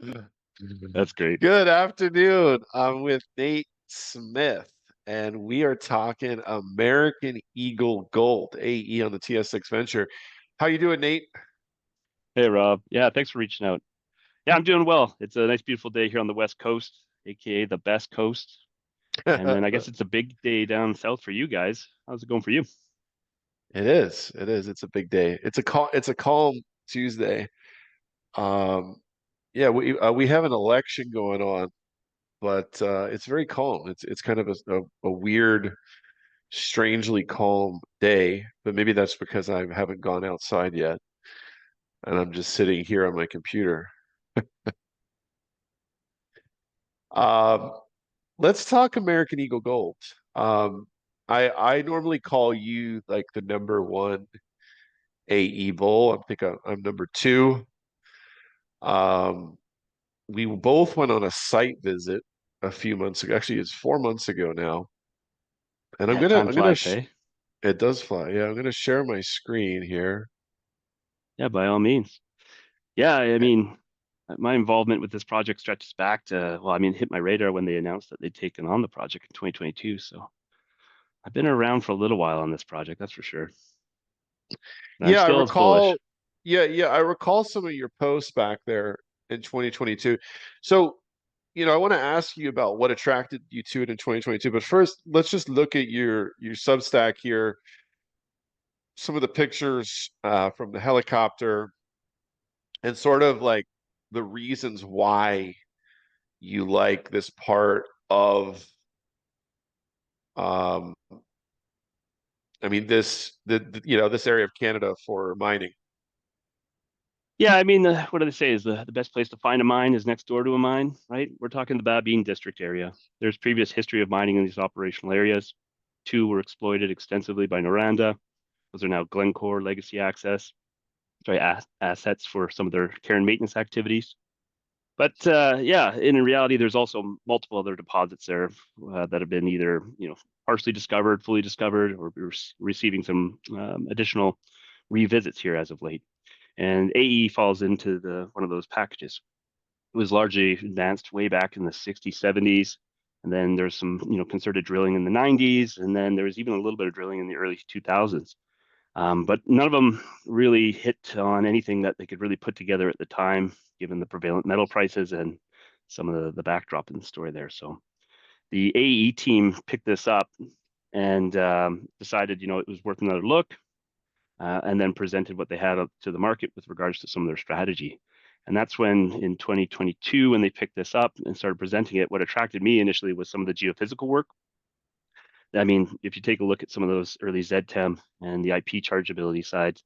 That's great. Good afternoon. I'm with Nate Smith, and we are talking American Eagle Gold, AE on the TSX Venture. How you doing, Nate? Hey, Rob. Yeah, thanks for reaching out. Yeah, I'm doing well. It's a nice, beautiful day here on the West Coast, aka the best coast. And then I guess it's a big day down south for you guys. How's it going for you? It is. It is. It's a big day. It's a calm Tuesday. Um, yeah, we have an election going on, but it's very calm. It's kind of a weird, strangely calm day, but maybe that's because I haven't gone outside yet, and I'm just sitting here on my computer. Um, let's talk American Eagle Gold. Um, I normally call you like the number one AE bull. I'm number two. Um, we both went on a site visit a few months ago. Actually, it's 4 months ago now. And Yeah, time I'm gonna flies, sh hey? it does fly. Yeah, I'm gonna share my screen here. Yeah, by all means. Yeah, I mean, my involvement with this project stretches back to, well, I mean, it hit my radar when they announced that they'd taken on the project in 2022. So I've been around for a little while on this project, that's for sure. And I'm Yeah, I still as bullish. recall. Yeah, I recall some of your posts back there in 2022. So, I want to ask you about what attracted you to it in 2022. But first, let's just look at your Substack here. Some of the pictures from the helicopter and sort of like the reasons why you like this part of, um, I mean, this area of Canada for mining. Yeah, I mean, what do they say is the best place to find a mine is next door to a mine, right? We're talking the Babine district area. There's previous history of mining in these operational areas. Two were exploited extensively by Noranda. Those are now Glencore legacy assets for some of their care and maintenance activities. But yeah, in reality, there's also multiple other deposits there that have been either, partially discovered, fully discovered, or we're receiving some additional revisits here as of late. And AE falls into the one of those packages. It was largely advanced way back in the 60s, 70s. And then there's some, concerted drilling in the 90s. And then there was even a little bit of drilling in the early 2000s. But none of them really hit on anything that they could really put together at the time, given the prevalent metal prices and some of the backdrop in the story there. So the AE team picked this up and decided, it was worth another look, and then presented what they had up to the market with regards to some of their strategy. And that's when in 2022, when they picked this up and started presenting it, what attracted me initially was some of the geophysical work. I mean, if you take a look at some of those early ZTEM and the IP chargeability side,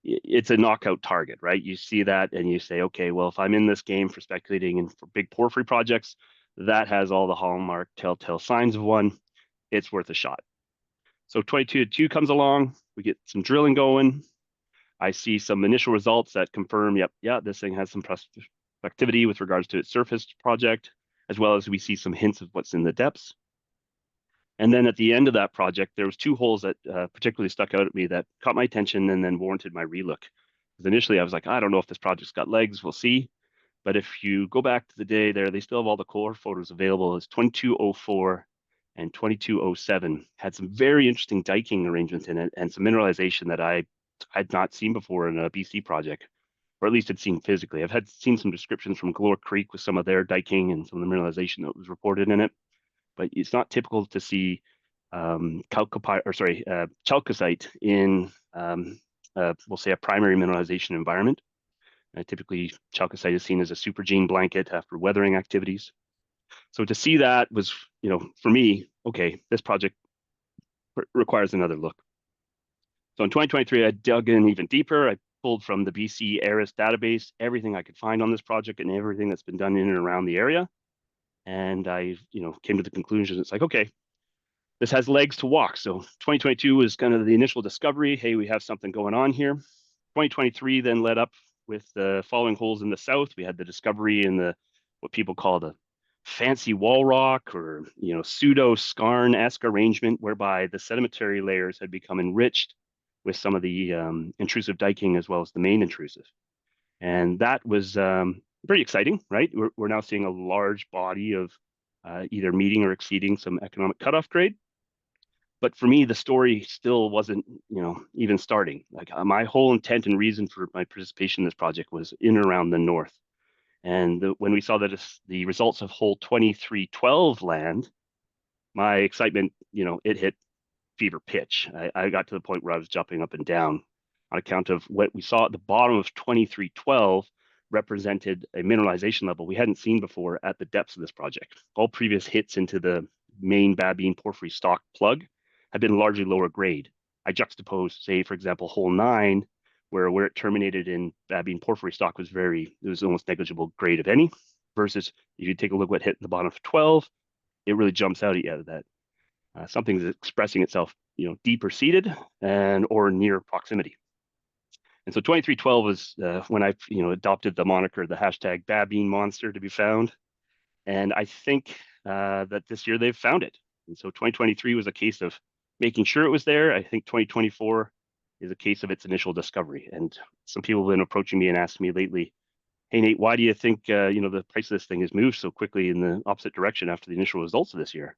it's a knockout target, right? You see that and you say, okay, well, if I'm in this game for speculating and for big porphyry projects, that has all the hallmark telltale signs of one. It's worth a shot. So 22-2 comes along. We get some drilling going. I see some initial results that confirm, yep, yeah, this thing has some prospectivity with regards to its surface project, as well as we see some hints of what's in the depths. And then at the end of that project, there was two holes that particularly stuck out at me that caught my attention and then warranted my relook. Because initially I was like, I don't know if this project's got legs. We'll see. But if you go back to the day there, they still have all the core photos available. It's 2204 and 2207. Had some very interesting diking arrangements in it and some mineralization that I had not seen before in a BC project, or at least had seen physically. I've had seen some descriptions from Galore Creek with some of their diking and some of the mineralization that was reported in it, but it's not typical to see chalcocite in we'll say a primary mineralization environment. Typically, chalcocite is seen as a supergene blanket after weathering activities. So to see that was, for me, okay, this project requires another look. So in 2023, I dug in even deeper. I pulled from the BC ARIS database everything I could find on this project and everything that's been done in and around the area. And I, came to the conclusion it's like, okay, this has legs to walk. So 2022 was kind of the initial discovery. Hey, we have something going on here. 2023 then led up with the following holes in the south. We had the discovery in the what people call the fancy wall rock or pseudo skarn-esque arrangement, whereby the sedimentary layers had become enriched with some of the intrusive diking as well as the main intrusive. And that was pretty exciting, right? We're now seeing a large body of either meeting or exceeding some economic cutoff grade. But for me, the story still wasn't, even starting. Like my whole intent and reason for my participation in this project was in and around the north. And when we saw that the results of hole 2312 land, my excitement, it hit fever pitch. I got to the point where I was jumping up and down on account of what we saw at the bottom of 2312 represented a mineralization level we hadn't seen before at the depths of this project. All previous hits into the main Babine porphyry stock plug had been largely lower grade. I juxtaposed, say, for example, hole 9, where it terminated in Babine porphyry stock it was almost negligible grade, if any, versus if you take a look what hit the bottom of 12, it really jumps out at you that something's expressing itself, deeper seated and or near proximity. And so 2312 was when I, adopted the moniker, the hashtag Babine monster to be found. And I think that this year they've found it. And so 2023 was a case of making sure it was there. I think 2024 is a case of its initial discovery. And some people have been approaching me and asking me lately, hey, Nate, why do you think, the price of this thing has moved so quickly in the opposite direction after the initial results of this year?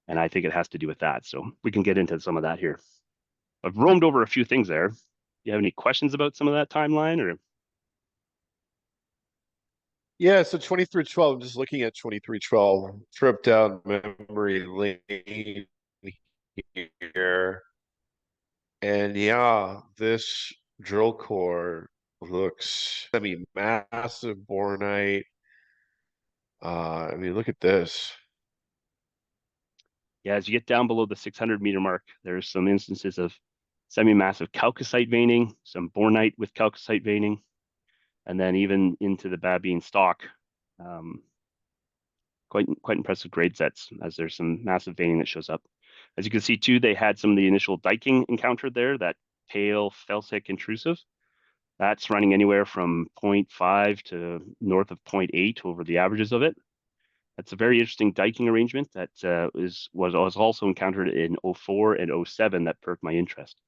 And I think it has to do with that. So we can get into some of that here. I've roamed over a few things there. Do you have any questions about some of that timeline or? Yeah, so 2312, I'm just looking at 2312, trip down memory lane here. And yeah, this drill core looks, massive bornite. Look at this. Yeah, as you get down below the 600-meter mark, there's some instances of semi-massive chalcocite veining, some bornite with chalcocite veining, and then even into the Babine stock, quite impressive grade sets as there's some massive veining that shows up. As you can see too, they had some of the initial diking encountered there, that pale felsic intrusive. That's running anywhere from 0.5 to north of 0.8 over the averages of it. That's a very interesting diking arrangement that was also encountered in 04 and 07 that perked my interest.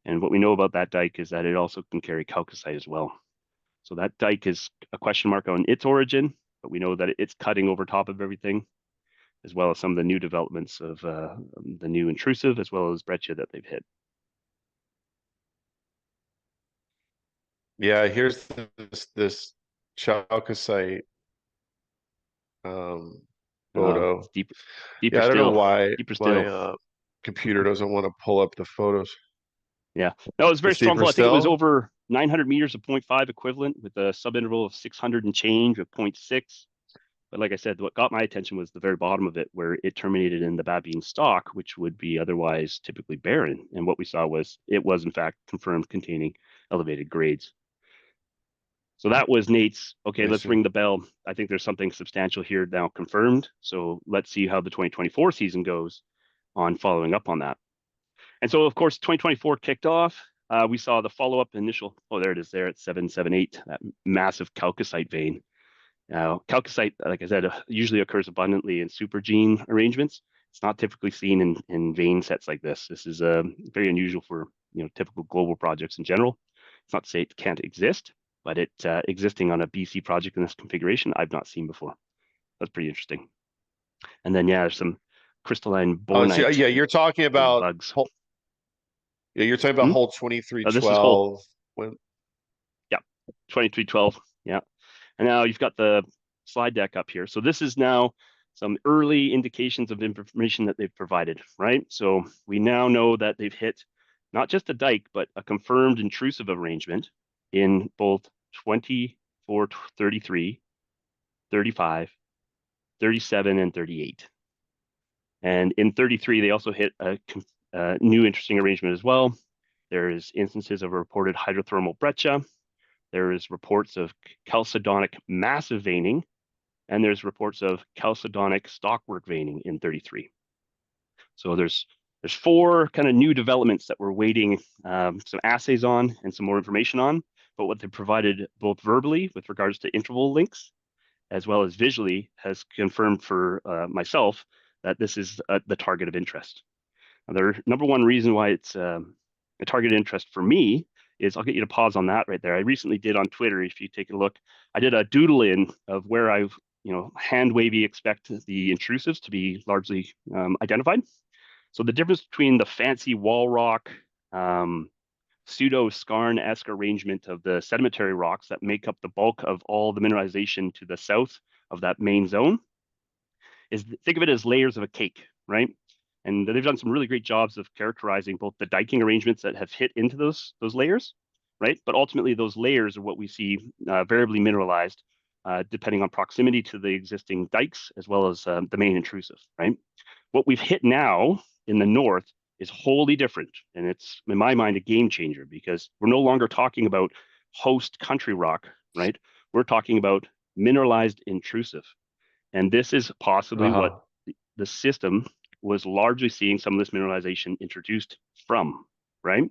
And what we know about that dike is that it also can carry chalcocite as well. So that dike is a question mark on its origin, but we know that it's cutting over top of everything, as well as some of the new developments of the new intrusive, as well as breccia that they've hit. Yeah, here's this chalcocite photo. It's deeper Yeah, I don't know still, why deeper my still. computer doesn't want to pull up the photos. Yeah, no, it was very It's strong deeper flow. I think it was still. over 900 meters of 0.5 equivalent with a subinterval of 600 and change of 0.6. But like I said, what got my attention was the very bottom of it, where it terminated in the Babine stock, which would be otherwise typically barren. And what we saw was it was in fact confirmed containing elevated grades. So that was Nate's, okay, I let's see. ring the bell. I think there's something substantial here now confirmed. So let's see how the 2024 season goes on following up on that. And so, of course, 2024 kicked off. We saw the follow-up initial, oh, there it is there at 778, that massive chalcocite vein. Now, chalcocite, like I said, usually occurs abundantly in supergene arrangements. It's not typically seen in vein sets like this. This is very unusual for typical global projects in general. It's not to say it can't exist, but it existing on a BC project in this configuration, I've not seen before. That's pretty interesting. And then, yeah, there's some crystalline Oh, so bornite yeah, you're talking about bugs. yeah, you're talking about Hmm? hole This is whole, 2312 when yeah, 2312. Yeah. And now you've got the slide deck up here. So this is now some early indications of information that they've provided, right? So we now know that they've hit not just a dike, but a confirmed intrusive arrangement in both 24, 33, 35, 37, and 38. And in 33, they also hit a new interesting arrangement as well. There's instances of reported hydrothermal breccia. There is reports of chalcedonic massive veining, and there's reports of chalcedonic stockwork veining in 33. So there's four kind of new developments that we're waiting some assays on and some more information on. But what they provided both verbally with regards to interval links, as well as visually, has confirmed for myself that this is the target of interest. Now, their number one reason why it's a target of interest for me is I'll get you to pause on that right there. I recently did on Twitter, if you take a look, I did a doodle in of where I've, hand wavy expect the intrusives to be largely identified. So the difference between the fancy wall rock, pseudo skarn-esque arrangement of the sedimentary rocks that make up the bulk of all the mineralization to the south of that main zone is, think of it as layers of a cake, right? And they've done some really great jobs of characterizing both the diking arrangements that have hit into those layers, right? But ultimately, those layers are what we see variably mineralized, depending on proximity to the existing dikes as well as the main intrusive, right? What we've hit now in the north is wholly different, and it's in my mind a game changer because we're no longer talking about host country rock, right? We're talking about mineralized intrusive, and this is possibly what Uh-huh. the system was largely seeing some of this mineralization introduced from, right?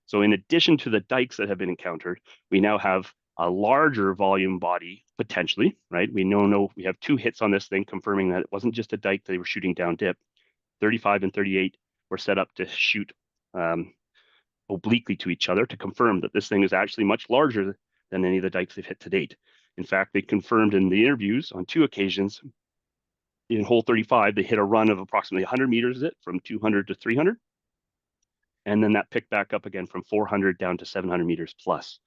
So in addition to the dikes that have been encountered, we now have a larger volume body potentially, right? We have two hits on this thing confirming that it wasn't just a dike they were shooting down dip. 35 and 38 were set up to shoot um, obliquely to each other to confirm that this thing is actually much larger than any of the dikes they've hit to date. In fact, they confirmed in the interviews on two occasions in hole 35, they hit a run of approximately 100 meters it from 200 to 300. And then that picked back up again from 400 down to 700 meters plus.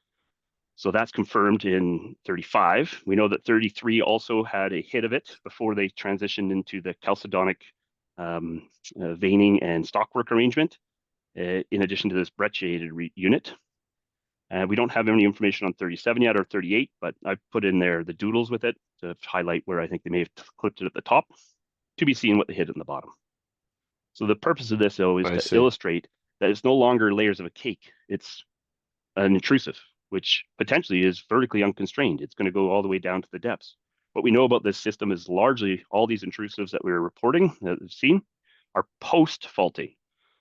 So that's confirmed in 35. We know that 33 also had a hit of it before they transitioned into the chalcedonic veining and stockwork arrangement, in addition to this brecciated unit. We don't have any information on 37 yet or 38, but I put in there the doodles with it to highlight where I think they may have clipped it at the top, to be seen what they hit in the bottom. So the purpose of this, though, is I to see. illustrate that it's no longer layers of a cake. It's an intrusive, which potentially is vertically unconstrained. It's going to go all the way down to the depths. What we know about this system is largely all these intrusives that we're reporting, that we've seen, are post-faulting.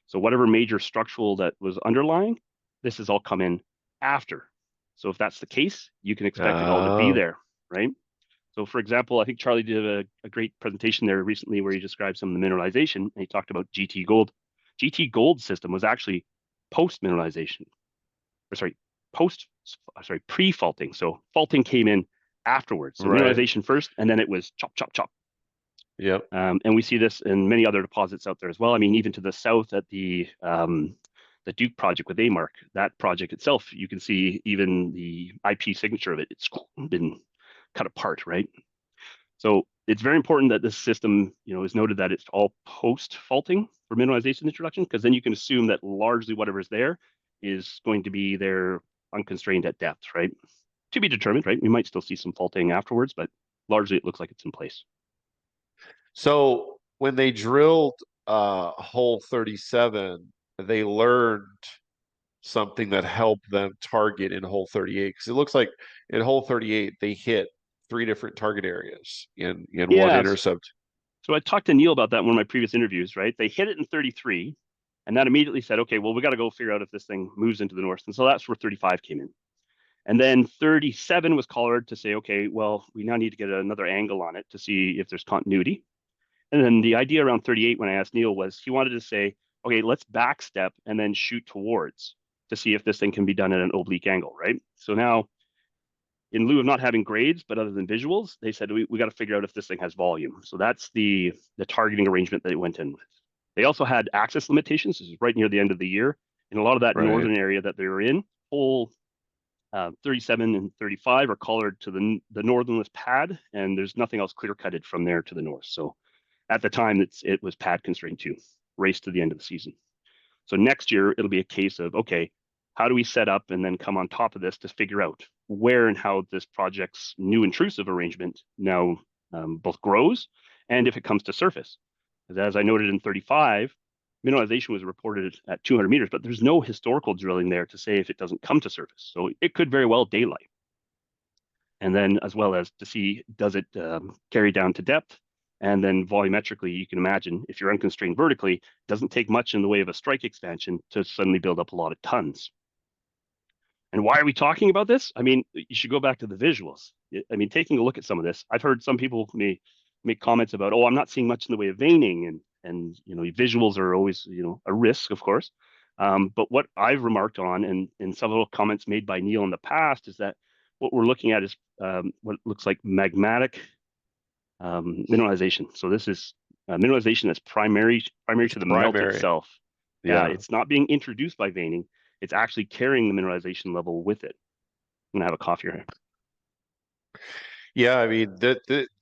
So whatever major structural that was underlying, this has all come in after. So if that's the case, you can expect it all to be Oh, there, right? So for example, I think Charlie did a great presentation there recently where he described some of the mineralization and he talked about GT gold. GT gold system was actually post mineralization, or sorry, pre-faulting. So faulting came in afterwards. So right. mineralization first, and then it was chop, chop, chop. Yep. And we see this in many other deposits out there as well. I mean, even to the south at the Duke project with AMark, that project itself, you can see even the IP signature of it. It's been cut apart, right? So it's very important that this system, is noted that it's all post faulting for mineralization introduction, because then you can assume that largely whatever's there is going to be there unconstrained at depth, right? To be determined, right? We might still see some faulting afterwards, but largely it looks like it's in place. So when they drilled hole 37, they learned something that helped them target in hole 38. Because it looks like in hole 38 they hit three different target areas in one Yes. intercept. So I talked to Neil about that in one of my previous interviews, right? They hit it in 33, and that immediately said, okay, well, we got to go figure out if this thing moves into the north. And so that's where 35 came in. And then 37 was collared to say, okay, well, we now need to get another angle on it to see if there's continuity. And then the idea around 38, when I asked Neil, was he wanted to say, okay, let's backstep and then shoot towards to see if this thing can be done at an oblique angle, right? So now, in lieu of not having grades, but other than visuals, they said we got to figure out if this thing has volume. So that's the targeting arrangement that it went in with. They also had access limitations. This is right near the end of the year. In a lot of that Right. northern area that they were in, whole 37 and 35 are collared to the northernmost pad, and there's nothing else clear cutted from there to the north. So at the time, it was pad constrained too, race to the end of the season. So next year, it'll be a case of, okay, how do we set up and then come on top of this to figure out where and how this project's new intrusive arrangement now both grows and if it comes to surface. As I noted in 35, mineralization was reported at 200 meters, but there's no historical drilling there to say if it doesn't come to surface. So it could very well daylight. And then as well as to see, does it carry down to depth? And then volumetrically, you can imagine if you're unconstrained vertically, it doesn't take much in the way of a strike expansion to suddenly build up a lot of tons. And why are we talking about this? I mean, you should go back to the visuals. I mean, taking a look at some of this, I've heard some people may make comments about, oh, I'm not seeing much in the way of veining, and visuals are always a risk, of course. But what I've remarked on, and several comments made by Neil in the past, is that what we're looking at is what looks like magmatic mineralization. So this is mineralization that's primary It's to the melt primary. itself. Yeah, Yeah. it's not being introduced by veining. It's actually carrying the mineralization level with it. I'm gonna have a coffee here. Yeah, I mean,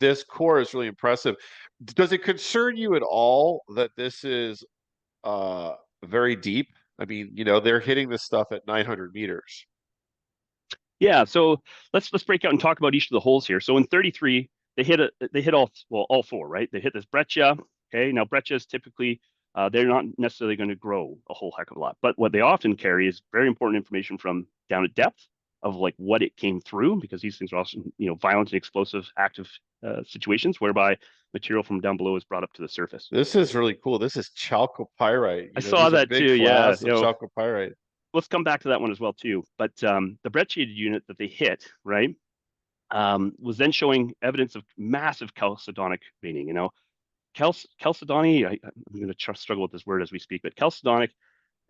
this core is really impressive. Does it concern you at all that this is uh very deep? I mean, they're hitting this stuff at 900 meters. Yeah, so let's break out and talk about each of the holes here. So in 33, they hit all four, right? They hit this breccia. Okay, now breccias typically they're not necessarily going to grow a whole heck of a lot, but what they often carry is very important information from down at depth of like what it came through, because these things are also violent and explosive active situations whereby material from down below is brought up to the surface. This is really cool. This is chalcopyrite. I saw These are that big too. Yeah, clasts of chalcopyrite. let's come back to that one as well too. But the brecciated unit that they hit, right? Was then showing evidence of massive chalcedonic veining. Chalcedony, I'm going to struggle with this word as we speak, but chalcedonic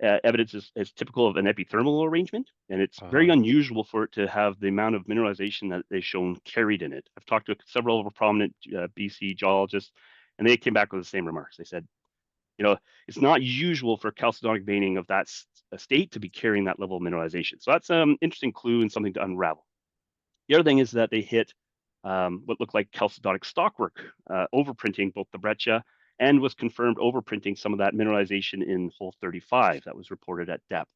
evidence is typical of an epithermal arrangement, and it's very Uh-huh. unusual for it to have the amount of mineralization that they've shown carried in it. I've talked to several of our prominent BC geologists, and they came back with the same remarks. They said, it's not usual for chalcedonic veining of that state to be carrying that level of mineralization. So that's an interesting clue and something to unravel. The other thing is that they hit what looked like chalcedonic stockwork, overprinting both the breccia and was confirmed overprinting some of that mineralization in hole 35 that was reported at depth.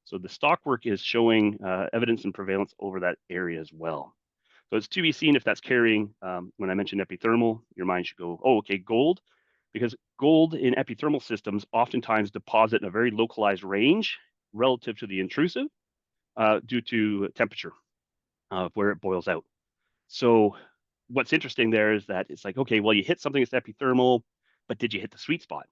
So the stockwork is showing evidence and prevalence over that area as well. So it's to be seen if that's carrying, when I mentioned epithermal, your mind should go, oh, okay, gold, because gold in epithermal systems oftentimes deposit in a very localized range relative to the intrusive due to temperature of where it boils out. So what's interesting there is that it's like, okay, well, you hit something that's epithermal, but did you hit the sweet spot?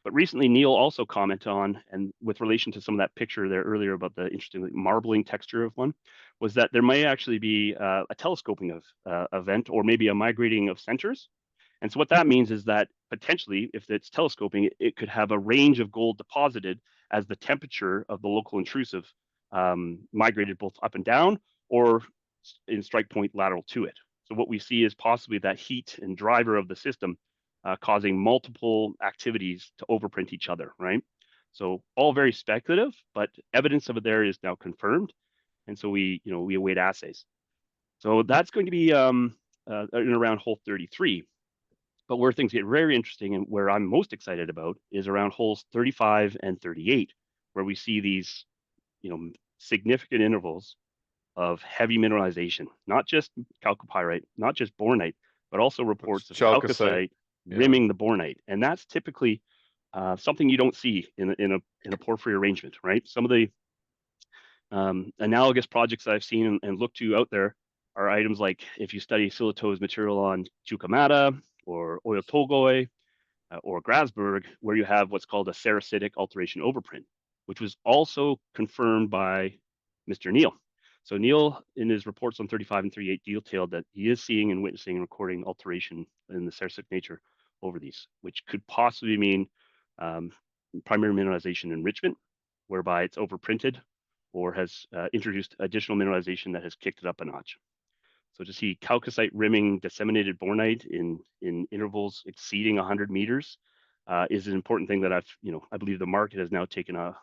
But recently, Neil also commented on, and with relation to some of that picture there earlier about the interesting like, marbling texture of one, was that there may actually be a telescoping of event or maybe a migrating of centers. And so what that means is that potentially, if it's telescoping, it could have a range of gold deposited as the temperature of the local intrusive migrated both up and down or in strike point lateral to it. So what we see is possibly that heat and driver of the system causing multiple activities to overprint each other, right? So all very speculative, but evidence of it there is now confirmed, and so we await assays. So that's going to be in around hole 33. But where things get very interesting and where I'm most excited about is around holes 35 and 38, where we see these significant intervals of heavy mineralization, not just chalcopyrite, not just bornite, but also It's reports of chalcocite. chalcocite Yeah. rimming the bornite, and that's typically something you don't see in a porphyry arrangement, right? Some of the analogous projects that I've seen and looked to out there are items like if you study Silito's material on Chucamata or Oyotogoy or Grasberg, where you have what's called a sericitic alteration overprint, which was also confirmed by Mr. Neil. So Neil, in his reports on 35 and 38, detailed that he is seeing and witnessing and recording alteration in the sericitic nature over these, which could possibly mean um, primary mineralization enrichment, whereby it's overprinted or has introduced additional mineralization that has kicked it up a notch. So to see chalcocite rimming disseminated bornite in intervals exceeding 100 meters is an important thing that I believe the market has now taken a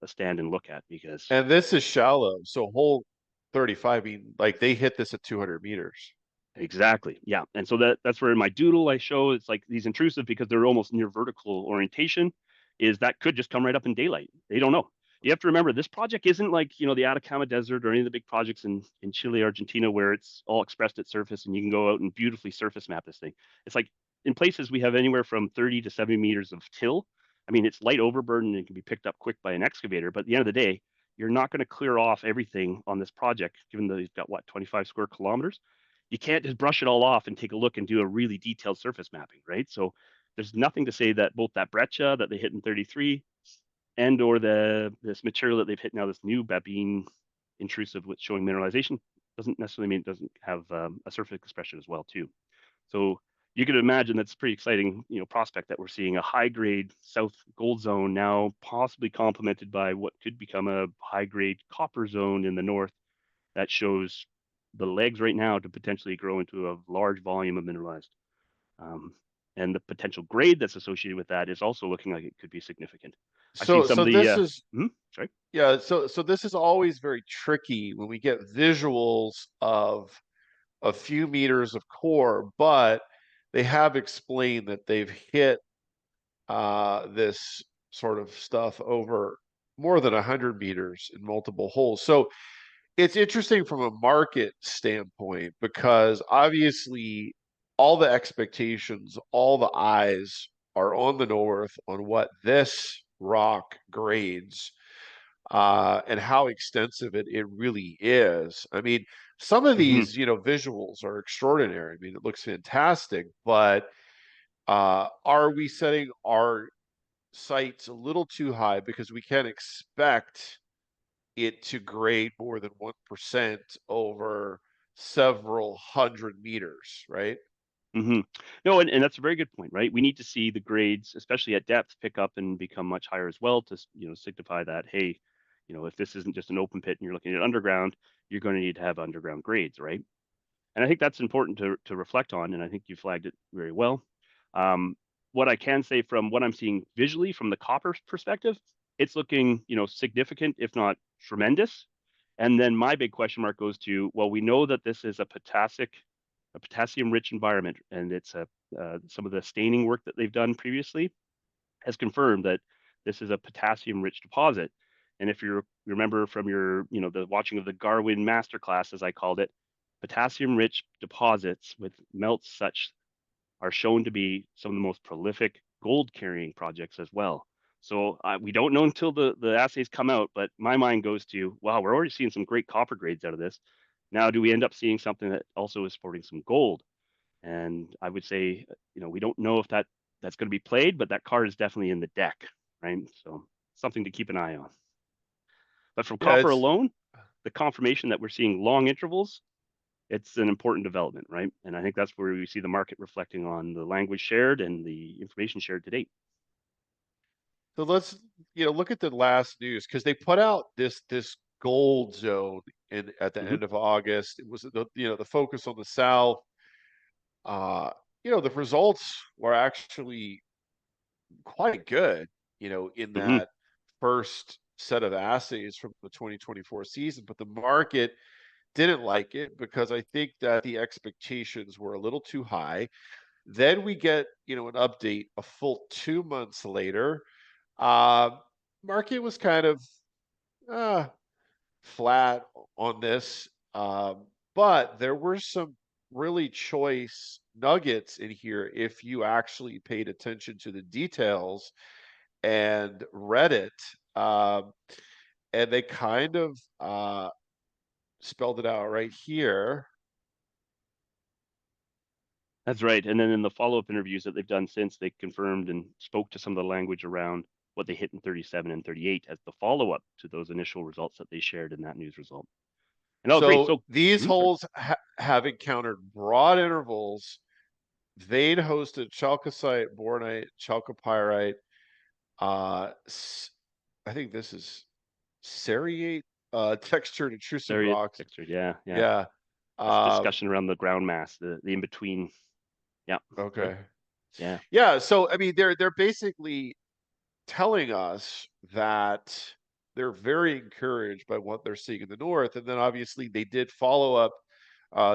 stand and look at because And this is shallow. So hole 35, I mean, like they hit this at 200 meters. exactly, yeah. And so that's where in my doodle I show it's like these intrusive because they're almost near vertical orientation is that could just come right up in daylight. They don't know. You have to remember this project isn't like the Atacama Desert or any of the big projects in Chile, Argentina, where it's all expressed at surface and you can go out and beautifully surface map this thing. It's like in places we have anywhere from 30 to 70 meters of till. I mean, it's light overburden and can be picked up quick by an excavator, but at the end of the day, you're not going to clear off everything on this project, given that you've got what 25 square kilometers. You can't just brush it all off and take a look and do a really detailed surface mapping, right? So there's nothing to say that both that breccia that they hit in 33 and or this material that they've hit now, this new Babine intrusive with showing mineralization, doesn't necessarily mean it doesn't have a surface expression as well too. So you can imagine that's a pretty exciting, prospect that we're seeing a high grade south gold zone now possibly complemented by what could become a high grade copper zone in the north that shows the legs right now to potentially grow into a large volume of mineralized. Um, and the potential grade that's associated with that is also looking like it could be significant. I've seen some So of the, this is sorry. yeah, so this is always very tricky when we get visuals of a few meters of core, but they have explained that they've hit this sort of stuff over more than 100 meters in multiple holes. So it's interesting from a market standpoint because obviously all the expectations, all the eyes are on the north on what this rock grades and how extensive it really is. I mean, some of Mm-hmm. these, visuals are extraordinary. I mean, it looks fantastic, but are we setting our sights a little too high because we can't expect it to grade more than 1% over several hundred meters, right? Mm-hmm. No, and that's a very good point, right? We need to see the grades, especially at depth, pick up and become much higher as well to, signify that, hey, if this isn't just an open pit and you're looking at underground, you're going to need to have underground grades, right? And I think that's important to reflect on, and I think you flagged it very well. Um, what I can say from what I'm seeing visually from the copper perspective, it's looking, significant, if not tremendous. And then my big question mark goes to, well, we know that this is a potassium-rich environment, and it's some of the staining work that they've done previously has confirmed that this is a potassium-rich deposit. And if you remember from your, the watching of the Garwin masterclass, as I called it, potassium-rich deposits with melts such are shown to be some of the most prolific gold-carrying projects as well. So we don't know until the assays come out, but my mind goes to, wow, we're already seeing some great copper grades out of this. Now, do we end up seeing something that also is sporting some gold? And I would say, we don't know if that's going to be played, but that card is definitely in the deck, right? So something to keep an eye on. But from Yeah, copper it's alone, the confirmation that we're seeing long intervals, it's an important development, right? And I think that's where we see the market reflecting on the language shared and the information shared to date. so let's look at the last news because they put out this gold zone in at the Mm-hmm, end of August. It was the focus on the south. Uh, the results were actually quite good, in mm-hmm, that first set of assays from the 2024 season, but the market didn't like it because I think that the expectations were a little too high. Then we get, an update a full 2 months later. Uh, Market was kind of uh, flat on this, but there were some really choice nuggets in here if you actually paid attention to the details and read it. And they kind of spelled it out right here. that's right. And then in the follow-up interviews that they've done since, they confirmed and spoke to some of the language around what they hit in 37 and 38 as the follow-up to those initial results that they shared in that news result. And oh, great. So So, these sorry. holes have encountered broad intervals, vein hosted chalcocite, bornite, chalcopyrite. I think this is serrate textured intrusive Sorry, rocks. textured. Yeah, yeah. Yeah. That's Uh, discussion around the ground mass, the in between. Yeah, good. okay. Yeah. Yeah. So I mean, they're basically telling us that they're very encouraged by what they're seeing in the north, and then obviously they did follow up.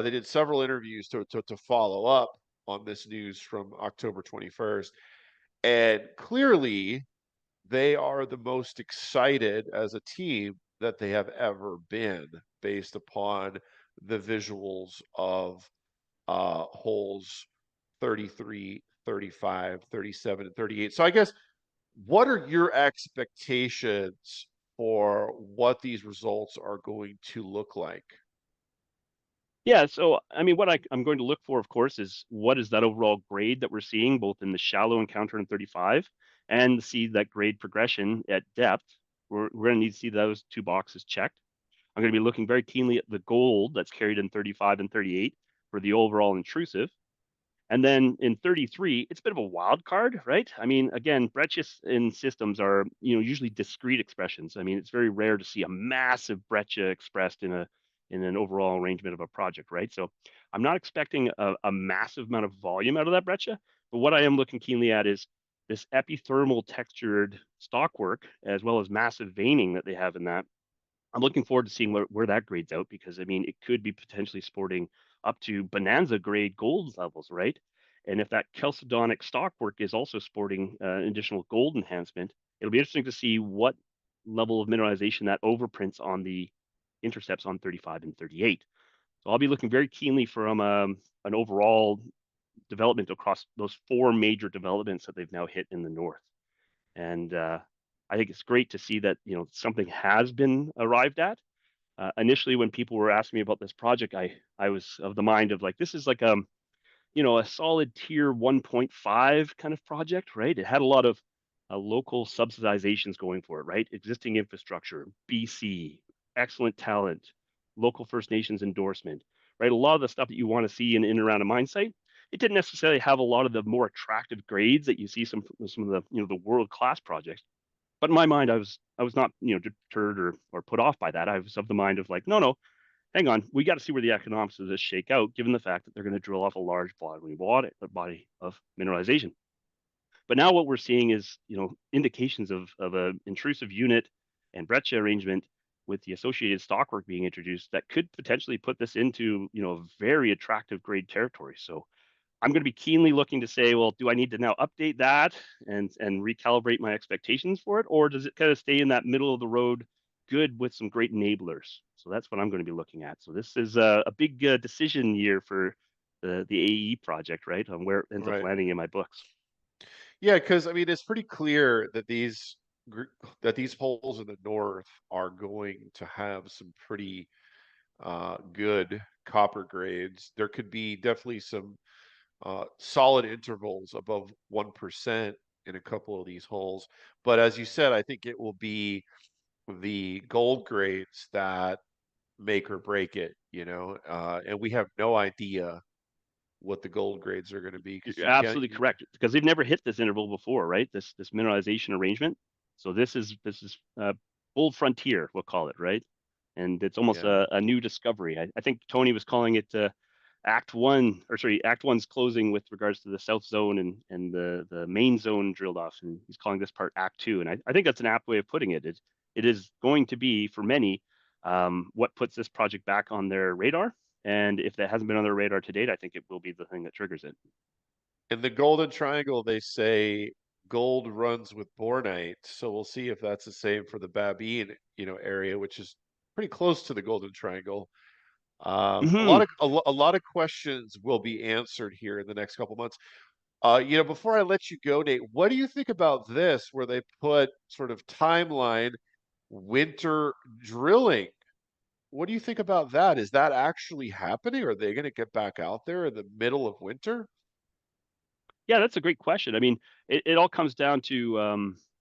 They did several interviews to follow up on this news from October 21st, and clearly they are the most excited as a team that they have ever been based upon the visuals of holes 33, 35, 37, and 38. So I guess what are your expectations for what these results are going to look like? Yeah, so I mean, what I'm going to look for, of course, is what is that overall grade that we're seeing both in the shallow encounter in 35 and see that grade progression at depth. We're going to need to see those two boxes checked. I'm going to be looking very keenly at the gold that's carried in 35 and 38 for the overall intrusive. And then in 33, it's a bit of a wild card, right? I mean, again, breccias in systems are, usually discrete expressions. I mean, it's very rare to see a massive breccia expressed in an overall arrangement of a project, right? So I'm not expecting a massive amount of volume out of that breccia, but what I am looking keenly at is this epithermal textured stockwork, as well as massive veining that they have in that. I'm looking forward to seeing where that grades out, because I mean, it could be potentially sporting up to bonanza grade gold levels, right? And if that chalcedonic stockwork is also sporting additional gold enhancement, it'll be interesting to see what level of mineralization that overprints on the intercepts on 35 and 38. So I'll be looking very keenly from an overall development across those four major developments that they've now hit in the north. And I think it's great to see that something has been arrived at. Initially, when people were asking me about this project, I was of the mind of like, this is like a solid tier 1.5 kind of project, right? It had a lot of local subsidizations going for it, right? Existing infrastructure, BC, excellent talent, local First Nations endorsement, right? A lot of the stuff that you want to see in and around a mine site. It didn't necessarily have a lot of the more attractive grades that you see some of the the world class projects. But in my mind, I was not deterred or put off by that. I was of the mind of like, no, hang on, we got to see where the economics of this shake out, given the fact that they're going to drill off a large body of mineralization. But now what we're seeing is, indications of an intrusive unit and breccia arrangement with the associated stockwork being introduced that could potentially put this into, very attractive grade territory. So I'm going to be keenly looking to say, well, do I need to now update that and recalibrate my expectations for it, or does it kind of stay in that middle of the road, good with some great enablers? So that's what I'm going to be looking at. So this is a big decision year for the AE project, right? On where it ends up Right. landing in my books. Yeah, because I mean, it's pretty clear that that these holes in the north are going to have some pretty good copper grades. There could be definitely some solid intervals above 1% in a couple of these holes. But as you said, I think it will be the gold grades that make or break it, and we have no idea what the gold grades are going to be because You're you can't. absolutely correct, because they've never hit this interval before, right? This mineralization arrangement. So this is bold frontier, we'll call it, right? And it's almost Yeah. a new discovery. I think Tony was calling it Act One, or sorry, Act One's closing with regards to the South Zone and the main zone drilled off, and he's calling this part Act Two. And I think that's an apt way of putting it. It is going to be for many what puts this project back on their radar. And if that hasn't been on their radar to date, I think it will be the thing that triggers it. In the Golden Triangle, they say gold runs with bornite, so we'll see if that's the same for the Babine, area, which is pretty close to the Golden Triangle. A lot Hmm. of a lot of questions will be answered here in the next couple months. Before I let you go, Nate, what do you think about this, where they put sort of timeline winter drilling? What do you think about that? Is that actually happening? Are they going to get back out there in the middle of winter? Yeah, that's a great question. I mean, it all comes down to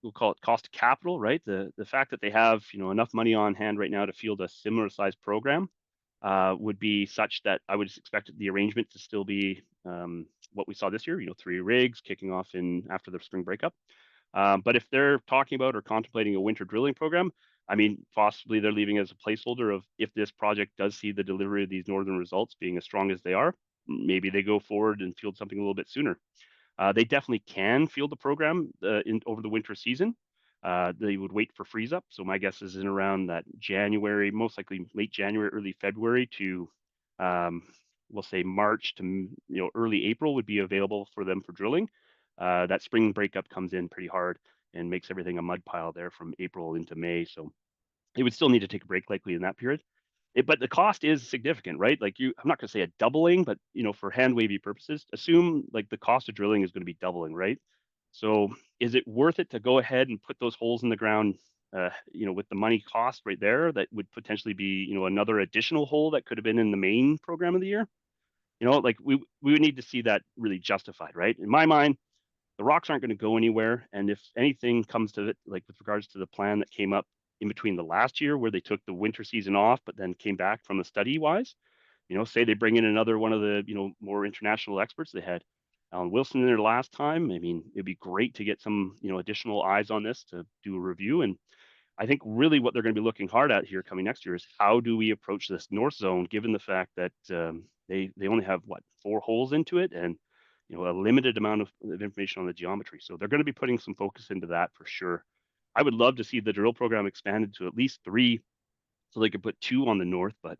we'll call it cost of capital, right? The fact that they have enough money on hand right now to field a similar sized program would be such that I would expect the arrangement to still be what we saw this year. 3 rigs kicking off in after the spring breakup. But if they're talking about or contemplating a winter drilling program, I mean, possibly they're leaving as a placeholder of if this project does see the delivery of these northern results being as strong as they are, maybe they go forward and field something a little bit sooner. They definitely can field the program over the winter season. They would wait for freeze up. So my guess is in around that January, most likely late January, early February to, um, we'll say March to early April would be available for them for drilling. That spring breakup comes in pretty hard and makes everything a mud pile there from April into May. So it would still need to take a break likely in that period. But the cost is significant, right? Like I'm not going to say a doubling, but for hand wavy purposes, assume like the cost of drilling is going to be doubling, right? So is it worth it to go ahead and put those holes in the ground, with the money cost right there that would potentially be, another additional hole that could have been in the main program of the year? Like we would need to see that really justified, right? In my mind, the rocks aren't going to go anywhere. And if anything comes to it, like with regards to the plan that came up in between the last year where they took the winter season off, but then came back from the study wise, say they bring in another one of the, more international experts they had. Alan Wilson in there last time. I mean, it'd be great to get some, additional eyes on this to do a review. And I think really what they're going to be looking hard at here coming next year is how do we approach this North Zone, given the fact that they only have what 4 holes into it, and a limited amount of information on the geometry. So they're going to be putting some focus into that for sure. I would love to see the drill program expanded to at least 3, so they could put 2 on the north. But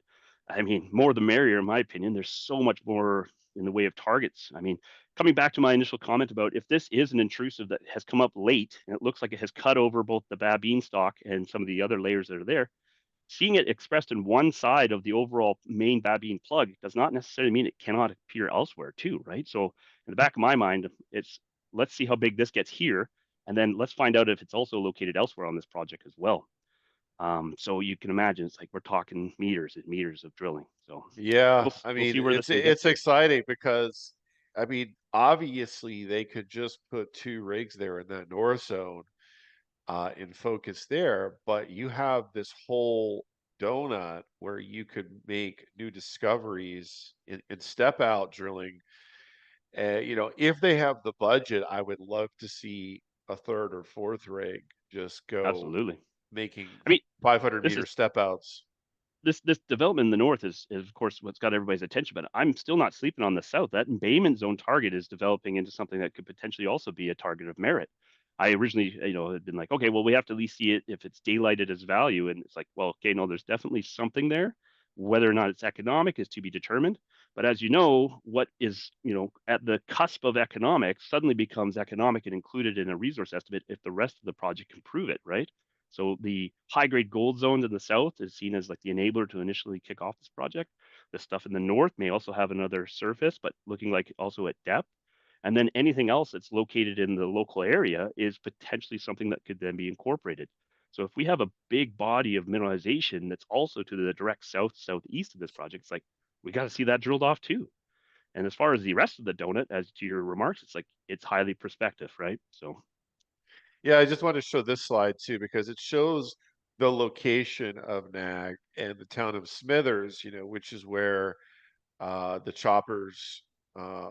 I mean, more the merrier, in my opinion. There's so much more in the way of targets. I mean, coming back to my initial comment about if this is an intrusive that has come up late and it looks like it has cut over both the Babine stock and some of the other layers that are there, seeing it expressed in one side of the overall main Babine plug does not necessarily mean it cannot appear elsewhere too, right? So in the back of my mind, it's let's see how big this gets here, and then let's find out if it's also located elsewhere on this project as well. So you can imagine it's like we're talking meters and meters of drilling. So Yeah, we'll I we'll mean, see where this thing gets it's to. exciting because I mean, obviously they could just put 2 rigs there in that North Zone in focus there, but you have this whole donut where you could make new discoveries in step out drilling. If they have the budget, I would love to see a third or fourth rig just go Absolutely. making I mean, 500 this meter is step outs. this development in the north is of course what's got everybody's attention, but I'm still not sleeping on the south. That embayment zone target is developing into something that could potentially also be a target of merit. I originally, had been like, okay, well, we have to at least see it if it's daylighted as value, and it's like, well, okay, no, there's definitely something there. Whether or not it's economic is to be determined. But as you know, what is at the cusp of economic suddenly becomes economic and included in a resource estimate if the rest of the project can prove it, right? So the high grade gold zones in the south is seen as like the enabler to initially kick off this project. The stuff in the north may also have another surface, but looking like also at depth. And then anything else that's located in the local area is potentially something that could then be incorporated. So if we have a big body of mineralization that's also to the direct south southeast of this project, it's like we got to see that drilled off too. And as far as the rest of the donut, as to your remarks, it's like it's highly prospective, right? So Yeah, I just want to show this slide too because it shows the location of NAG and the town of Smithers, which is where the choppers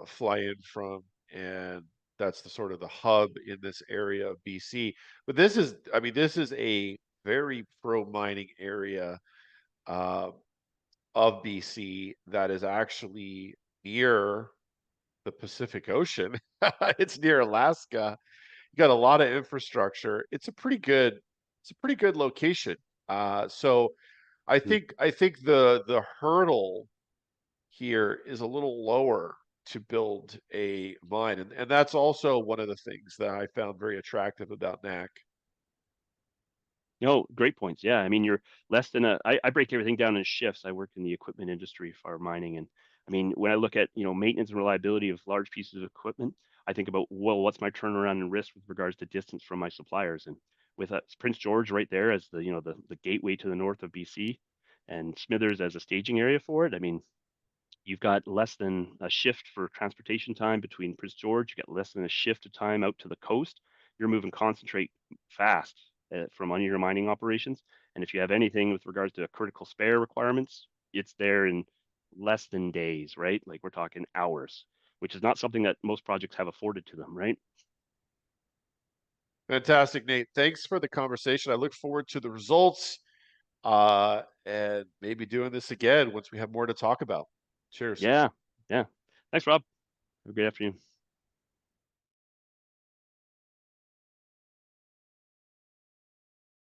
fly in from, and that's the sort of the hub in this area of BC. But I mean, this is a very pro mining area uh, of BC that is actually near the Pacific Ocean. It's near Alaska. You got a lot of infrastructure. It's a pretty good location. So mm, I think the hurdle here is a little lower to build a mine, and that's also one of the things that I found very attractive about NAK. Great points. Yeah, I mean, you're less than I break everything down in shifts. I work in the equipment industry for mining, and I mean, when I look at maintenance and reliability of large pieces of equipment, I think about, well, what's my turnaround and risk with regards to distance from my suppliers, and with Prince George right there as the gateway to the north of BC, and Smithers as a staging area for it. I mean, you've got less than a shift for transportation time between Prince George. You got less than a shift of time out to the coast. You're moving concentrate fast from on your mining operations. And if you have anything with regards to critical spare requirements, it's there in less than days, right? Like we're talking hours, which is not something that most projects have afforded to them, right? Fantastic, Nate. Thanks for the conversation. I look forward to the results and maybe doing this again once we have more to talk about. Cheers. Yeah, yeah. Thanks, Rob. Have a great afternoon.